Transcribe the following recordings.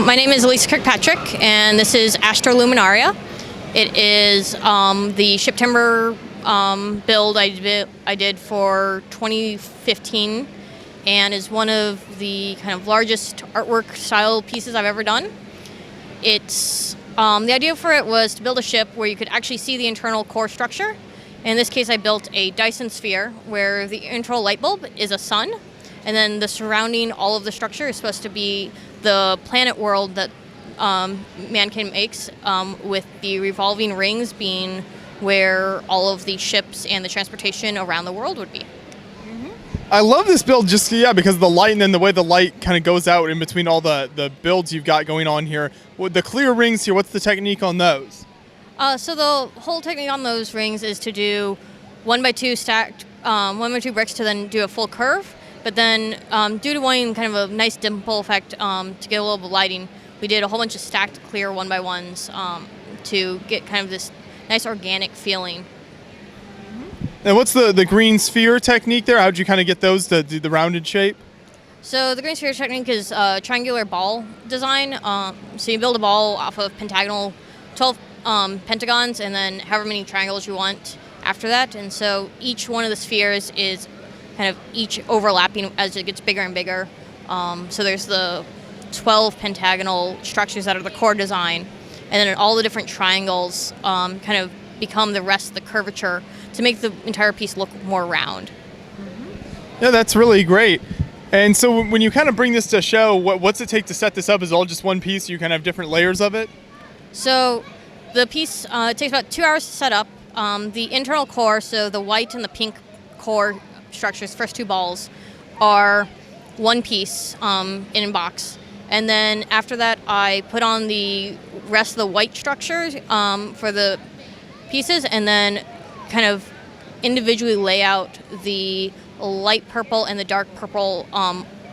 my name is Alysa Kirkpatrick, and this is Astra Luminaria. It is the September build I did for 2015, and is one of the kind of largest artwork style pieces I've ever done. It's the idea for it was to build a ship where you could actually see the internal core structure. In this case, I built a Dyson sphere where the internal light bulb is a sun, and then the surrounding all of the structure is supposed to be the planet world that mankind makes, with the revolving rings being where all of the ships and the transportation around the world would be. I love this build just, because of the light and then the way the light kind of goes out in between all the builds you've got going on here. With the clear rings here, what's the technique on those? So the whole technique on those rings is to do 1x2 stacked, 1x2 bricks to then do a full curve. But then due to wanting kind of a nice dimple effect to get a little bit of lighting, we did a whole bunch of stacked clear 1x1s to get kind of this nice organic feeling. And what's the green sphere technique there? How'd you kind of get those to do the rounded shape? So the green sphere technique is a triangular ball design. So you build a ball off of pentagonal, 12 pentagons, and then however many triangles you want after that. And so each one of the spheres is kind of each overlapping as it gets bigger and bigger. So there's the 12 pentagonal structures that are the core design, and then all the different triangles kind of become the rest of the curvature to make the entire piece look more round. Yeah, that's really great. And so when you kind of bring this to show, what's it take to set this up? Is it all just one piece? You kind of have different layers of it? So the piece it takes about 2 hours to set up. The internal core, so the white and the pink core structures, first two balls, are one piece in a box. And then after that, I put on the rest of the white structures for the pieces, and then kind of individually lay out the light purple and the dark purple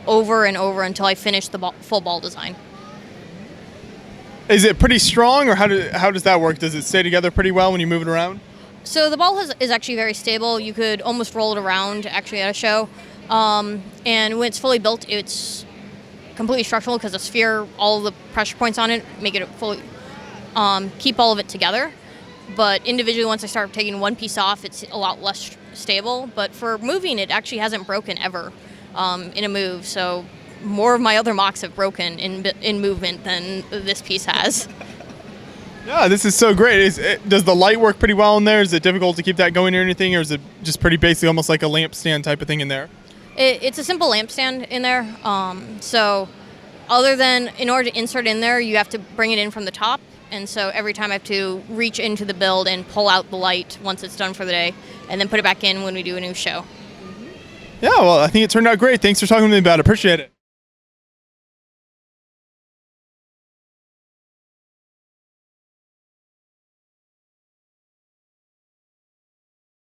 over and over until I finish the full ball design. Is it pretty strong, or how does that work? Does it stay together pretty well when you move it around? So the ball is actually very stable. You could almost roll it around actually at a show. And when it's fully built, it's completely structural because the sphere, all the pressure points on it make it fully keep all of it together. But individually, once I start taking one piece off, it's a lot less stable. But for moving, it actually hasn't broken ever in a move. So more of my other mocks have broken in movement than this piece has. Yeah, this is so great. Does the light work pretty well in there? Is it difficult to keep that going or anything, or is it just pretty basic, almost like a lampstand type of thing in there? It's a simple lampstand in there. So other than, in order to insert in there, you have to bring it in from the top. And so every time I have to reach into the build and pull out the light once it's done for the day, and then put it back in when we do a new show. Yeah, well, I think it turned out great. Thanks for talking to me about it. Appreciate it.